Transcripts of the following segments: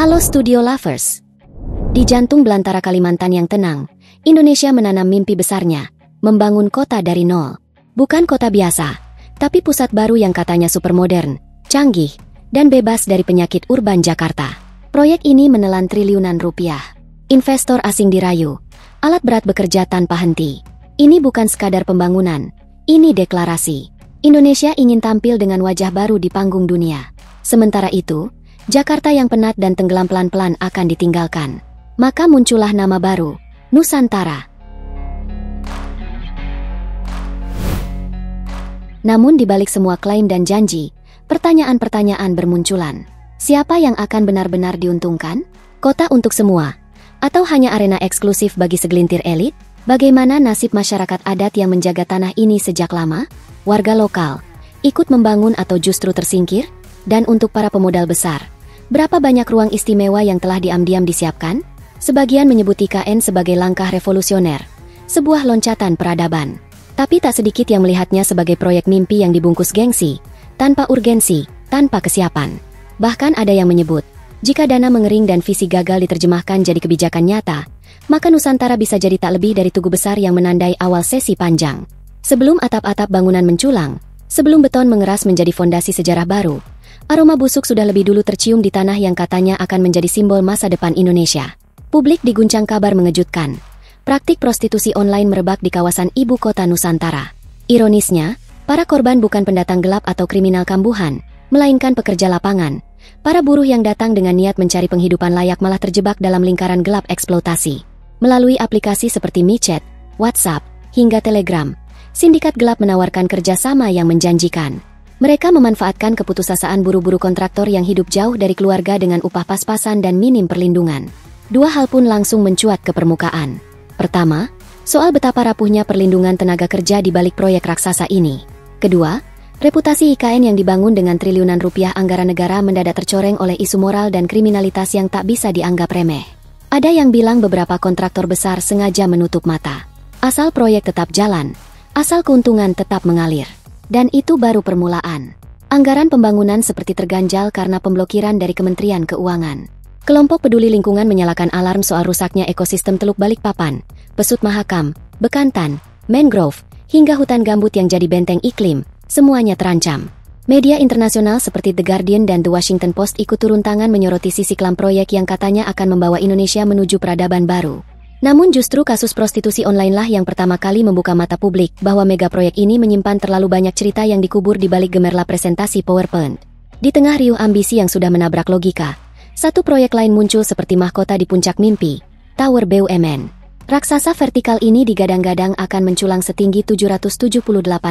Halo Studio Lovers. Di jantung belantara Kalimantan yang tenang, Indonesia menanam mimpi besarnya, membangun kota dari nol. Bukan kota biasa, tapi pusat baru yang katanya super modern, canggih, dan bebas dari penyakit urban Jakarta. Proyek ini menelan triliunan rupiah. Investor asing dirayu, alat berat bekerja tanpa henti. Ini bukan sekadar pembangunan, ini deklarasi. Indonesia ingin tampil dengan wajah baru di panggung dunia. Sementara itu, Jakarta yang penat dan tenggelam pelan-pelan akan ditinggalkan. Maka muncullah nama baru, Nusantara. Namun di balik semua klaim dan janji, pertanyaan-pertanyaan bermunculan. Siapa yang akan benar-benar diuntungkan? Kota untuk semua? Atau hanya arena eksklusif bagi segelintir elit? Bagaimana nasib masyarakat adat yang menjaga tanah ini sejak lama? Warga lokal, ikut membangun atau justru tersingkir? Dan untuk para pemodal besar, berapa banyak ruang istimewa yang telah diam-diam disiapkan? Sebagian menyebut IKN sebagai langkah revolusioner, sebuah loncatan peradaban. Tapi tak sedikit yang melihatnya sebagai proyek mimpi yang dibungkus gengsi, tanpa urgensi, tanpa kesiapan. Bahkan ada yang menyebut, jika dana mengering dan visi gagal diterjemahkan jadi kebijakan nyata, maka Nusantara bisa jadi tak lebih dari tugu besar yang menandai awal sesi panjang. Sebelum atap-atap bangunan menculang, sebelum beton mengeras menjadi fondasi sejarah baru, aroma busuk sudah lebih dulu tercium di tanah yang katanya akan menjadi simbol masa depan Indonesia. Publik diguncang kabar mengejutkan. Praktik prostitusi online merebak di kawasan ibu kota Nusantara. Ironisnya, para korban bukan pendatang gelap atau kriminal kambuhan, melainkan pekerja lapangan. Para buruh yang datang dengan niat mencari penghidupan layak malah terjebak dalam lingkaran gelap eksploitasi. Melalui aplikasi seperti MiChat, WhatsApp, hingga Telegram, sindikat gelap menawarkan kerjasama yang menjanjikan. Mereka memanfaatkan keputusasaan buru-buru kontraktor yang hidup jauh dari keluarga dengan upah pas-pasan dan minim perlindungan. Dua hal pun langsung mencuat ke permukaan. Pertama, soal betapa rapuhnya perlindungan tenaga kerja di balik proyek raksasa ini. Kedua, reputasi IKN yang dibangun dengan triliunan rupiah anggaran negara mendadak tercoreng oleh isu moral dan kriminalitas yang tak bisa dianggap remeh. Ada yang bilang beberapa kontraktor besar sengaja menutup mata. Asal proyek tetap jalan, asal keuntungan tetap mengalir. Dan itu baru permulaan. Anggaran pembangunan seperti terganjal karena pemblokiran dari Kementerian Keuangan. Kelompok peduli lingkungan menyalakan alarm soal rusaknya ekosistem Teluk Balikpapan, Pesut Mahakam, Bekantan, mangrove, hingga hutan gambut yang jadi benteng iklim, semuanya terancam. Media internasional seperti The Guardian dan The Washington Post ikut turun tangan menyoroti sisi kelam proyek yang katanya akan membawa Indonesia menuju peradaban baru. Namun justru kasus prostitusi online lah yang pertama kali membuka mata publik bahwa mega proyek ini menyimpan terlalu banyak cerita yang dikubur di balik gemerlap presentasi PowerPoint. Di tengah riuh ambisi yang sudah menabrak logika, satu proyek lain muncul seperti mahkota di puncak mimpi, Tower BUMN. Raksasa vertikal ini digadang-gadang akan menculang setinggi 778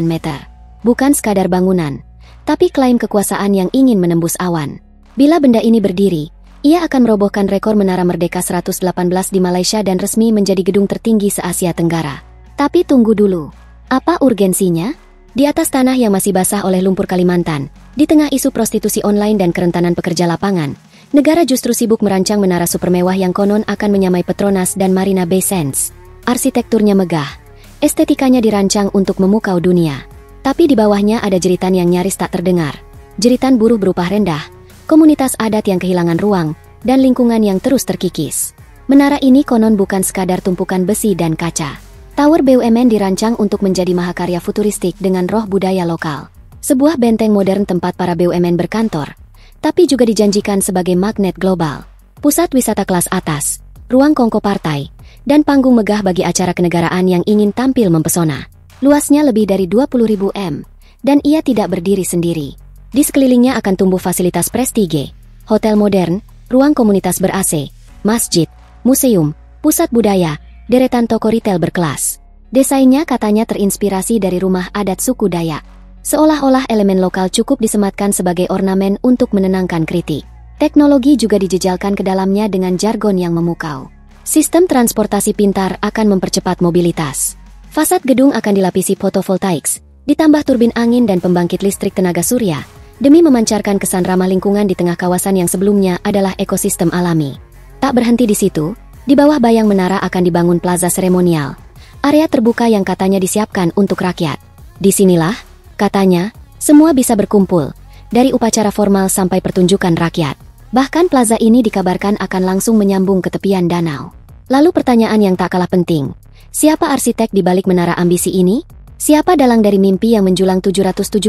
meter. Bukan sekadar bangunan, tapi klaim kekuasaan yang ingin menembus awan. Bila benda ini berdiri, ia akan merobohkan rekor Menara Merdeka 118 di Malaysia dan resmi menjadi gedung tertinggi se-Asia Tenggara. Tapi tunggu dulu, apa urgensinya? Di atas tanah yang masih basah oleh lumpur Kalimantan, di tengah isu prostitusi online dan kerentanan pekerja lapangan, negara justru sibuk merancang menara super mewah yang konon akan menyamai Petronas dan Marina Bay Sands. Arsitekturnya megah, estetikanya dirancang untuk memukau dunia. Tapi di bawahnya ada jeritan yang nyaris tak terdengar. Jeritan buruh berupah rendah, komunitas adat yang kehilangan ruang, dan lingkungan yang terus terkikis. Menara ini konon bukan sekadar tumpukan besi dan kaca. Tower BUMN dirancang untuk menjadi mahakarya futuristik dengan roh budaya lokal. Sebuah benteng modern tempat para BUMN berkantor, tapi juga dijanjikan sebagai magnet global. Pusat wisata kelas atas, ruang kongko partai, dan panggung megah bagi acara kenegaraan yang ingin tampil mempesona. Luasnya lebih dari 20.000 m, dan ia tidak berdiri sendiri. Di sekelilingnya akan tumbuh fasilitas prestige, hotel modern, ruang komunitas ber-AC, masjid, museum, pusat budaya, deretan toko retail berkelas. Desainnya katanya terinspirasi dari rumah adat suku Dayak. Seolah-olah elemen lokal cukup disematkan sebagai ornamen untuk menenangkan kritik. Teknologi juga dijejalkan ke dalamnya dengan jargon yang memukau. Sistem transportasi pintar akan mempercepat mobilitas. Fasad gedung akan dilapisi photovoltaics, ditambah turbin angin dan pembangkit listrik tenaga surya, demi memancarkan kesan ramah lingkungan di tengah kawasan yang sebelumnya adalah ekosistem alami. Tak berhenti di situ, di bawah bayang menara akan dibangun plaza seremonial, area terbuka yang katanya disiapkan untuk rakyat. Disinilah, katanya, semua bisa berkumpul, dari upacara formal sampai pertunjukan rakyat. Bahkan plaza ini dikabarkan akan langsung menyambung ke tepian danau. Lalu pertanyaan yang tak kalah penting, siapa arsitek di balik menara ambisi ini? Siapa dalang dari mimpi yang menjulang 778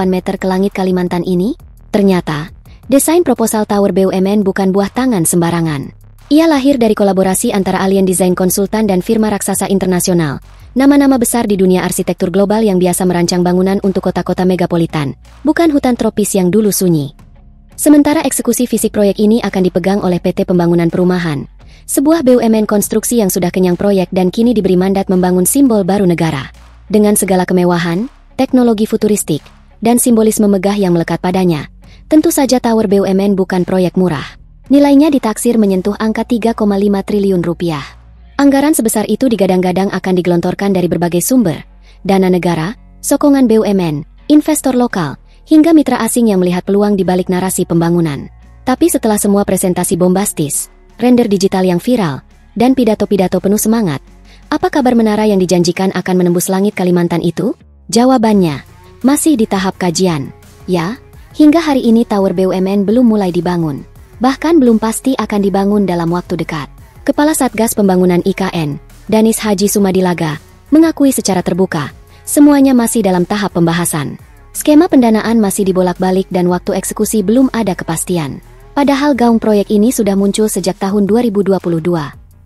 meter ke langit Kalimantan ini? Ternyata, desain proposal Tower BUMN bukan buah tangan sembarangan. Ia lahir dari kolaborasi antara Alien Design Konsultan dan firma raksasa internasional. Nama-nama besar di dunia arsitektur global yang biasa merancang bangunan untuk kota-kota megapolitan, bukan hutan tropis yang dulu sunyi. Sementara eksekusi fisik proyek ini akan dipegang oleh PT Pembangunan Perumahan, sebuah BUMN konstruksi yang sudah kenyang proyek dan kini diberi mandat membangun simbol baru negara. Dengan segala kemewahan, teknologi futuristik, dan simbolisme megah yang melekat padanya, tentu saja Tower BUMN bukan proyek murah. Nilainya ditaksir menyentuh angka 3,5 triliun rupiah. Anggaran sebesar itu digadang-gadang akan digelontorkan dari berbagai sumber, dana negara, sokongan BUMN, investor lokal, hingga mitra asing yang melihat peluang di balik narasi pembangunan. Tapi setelah semua presentasi bombastis, render digital yang viral, dan pidato-pidato penuh semangat, apa kabar menara yang dijanjikan akan menembus langit Kalimantan itu? Jawabannya, masih di tahap kajian. Ya, hingga hari ini Tower BUMN belum mulai dibangun. Bahkan belum pasti akan dibangun dalam waktu dekat. Kepala Satgas Pembangunan IKN, Danis Haji Sumadilaga, mengakui secara terbuka, semuanya masih dalam tahap pembahasan. Skema pendanaan masih dibolak-balik dan waktu eksekusi belum ada kepastian. Padahal gaung proyek ini sudah muncul sejak tahun 2022.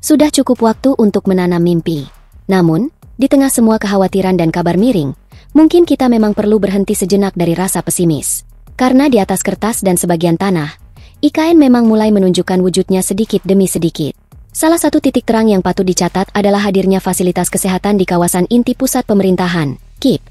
Sudah cukup waktu untuk menanam mimpi. Namun, di tengah semua kekhawatiran dan kabar miring, mungkin kita memang perlu berhenti sejenak dari rasa pesimis. Karena di atas kertas dan sebagian tanah, IKN memang mulai menunjukkan wujudnya sedikit demi sedikit. Salah satu titik terang yang patut dicatat adalah hadirnya fasilitas kesehatan di kawasan inti pusat pemerintahan, KIP.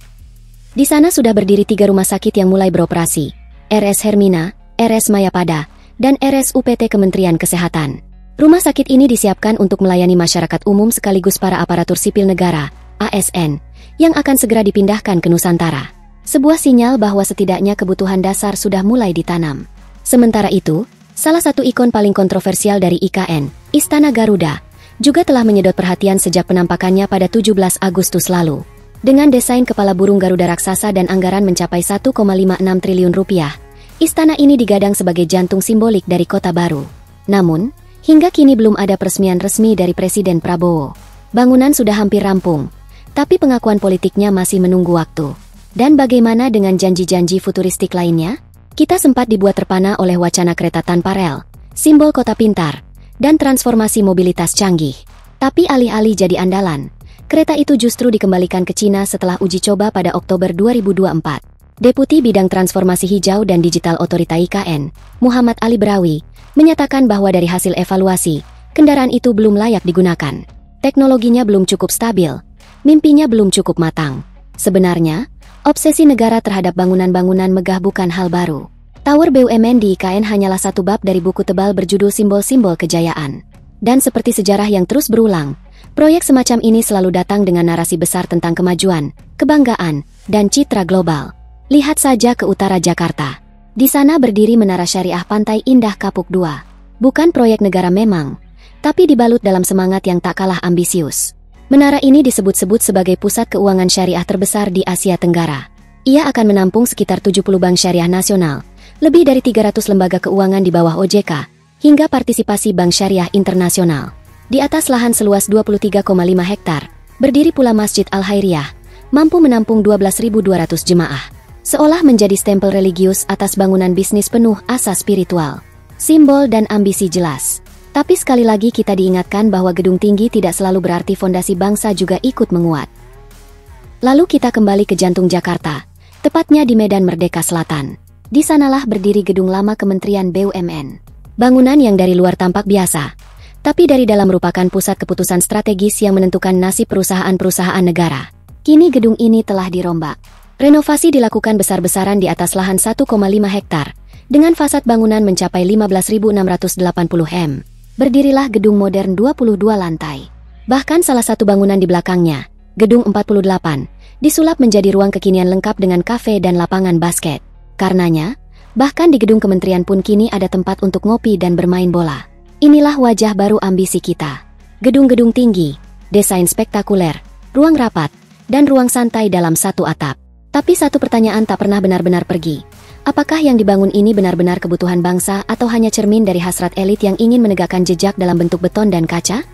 Di sana sudah berdiri 3 rumah sakit yang mulai beroperasi, RS Hermina, RS Mayapada, dan RSUPT Kementerian Kesehatan. Rumah sakit ini disiapkan untuk melayani masyarakat umum sekaligus para aparatur sipil negara, ASN, yang akan segera dipindahkan ke Nusantara. Sebuah sinyal bahwa setidaknya kebutuhan dasar sudah mulai ditanam. Sementara itu, salah satu ikon paling kontroversial dari IKN, Istana Garuda, juga telah menyedot perhatian sejak penampakannya pada 17 Agustus lalu. Dengan desain kepala burung Garuda raksasa dan anggaran mencapai 1,56 triliun rupiah, istana ini digadang sebagai jantung simbolik dari kota baru. Namun, hingga kini belum ada peresmian resmi dari Presiden Prabowo. Bangunan sudah hampir rampung, tapi pengakuan politiknya masih menunggu waktu. Dan bagaimana dengan janji-janji futuristik lainnya? Kita sempat dibuat terpana oleh wacana kereta tanpa rel, simbol kota pintar, dan transformasi mobilitas canggih. Tapi alih-alih jadi andalan, kereta itu justru dikembalikan ke Cina setelah uji coba pada Oktober 2024. Deputi Bidang Transformasi Hijau dan Digital Otorita IKN, Muhammad Ali Brawi, menyatakan bahwa dari hasil evaluasi, kendaraan itu belum layak digunakan. Teknologinya belum cukup stabil, mimpinya belum cukup matang. Sebenarnya, obsesi negara terhadap bangunan-bangunan megah bukan hal baru. Tower BUMN di IKN hanyalah satu bab dari buku tebal berjudul Simbol-Simbol Kejayaan. Dan seperti sejarah yang terus berulang, proyek semacam ini selalu datang dengan narasi besar tentang kemajuan, kebanggaan, dan citra global. Lihat saja ke utara Jakarta. Di sana berdiri Menara Syariah Pantai Indah Kapuk II. Bukan proyek negara memang, tapi dibalut dalam semangat yang tak kalah ambisius. Menara ini disebut-sebut sebagai pusat keuangan syariah terbesar di Asia Tenggara. Ia akan menampung sekitar 70 bank syariah nasional, lebih dari 300 lembaga keuangan di bawah OJK, hingga partisipasi bank syariah internasional. Di atas lahan seluas 23,5 hektar, berdiri pula Masjid Al-Hairiyah, mampu menampung 12.200 jemaah. Seolah menjadi stempel religius atas bangunan bisnis penuh asa spiritual. Simbol dan ambisi jelas. Tapi sekali lagi kita diingatkan bahwa gedung tinggi tidak selalu berarti fondasi bangsa juga ikut menguat. Lalu kita kembali ke jantung Jakarta, tepatnya di Medan Merdeka Selatan. Di sanalah berdiri gedung lama Kementerian BUMN. Bangunan yang dari luar tampak biasa, tapi dari dalam merupakan pusat keputusan strategis yang menentukan nasib perusahaan-perusahaan negara. Kini gedung ini telah dirombak. Renovasi dilakukan besar-besaran di atas lahan 1,5 hektar, dengan fasad bangunan mencapai 15.680 m. Berdirilah gedung modern 22 lantai. Bahkan salah satu bangunan di belakangnya, gedung 48, disulap menjadi ruang kekinian lengkap dengan kafe dan lapangan basket. Karenanya, bahkan di gedung kementerian pun kini ada tempat untuk ngopi dan bermain bola. Inilah wajah baru ambisi kita. Gedung-gedung tinggi, desain spektakuler, ruang rapat, dan ruang santai dalam satu atap. Tapi satu pertanyaan tak pernah benar-benar pergi. Apakah yang dibangun ini benar-benar kebutuhan bangsa atau hanya cermin dari hasrat elit yang ingin menegakkan jejak dalam bentuk beton dan kaca?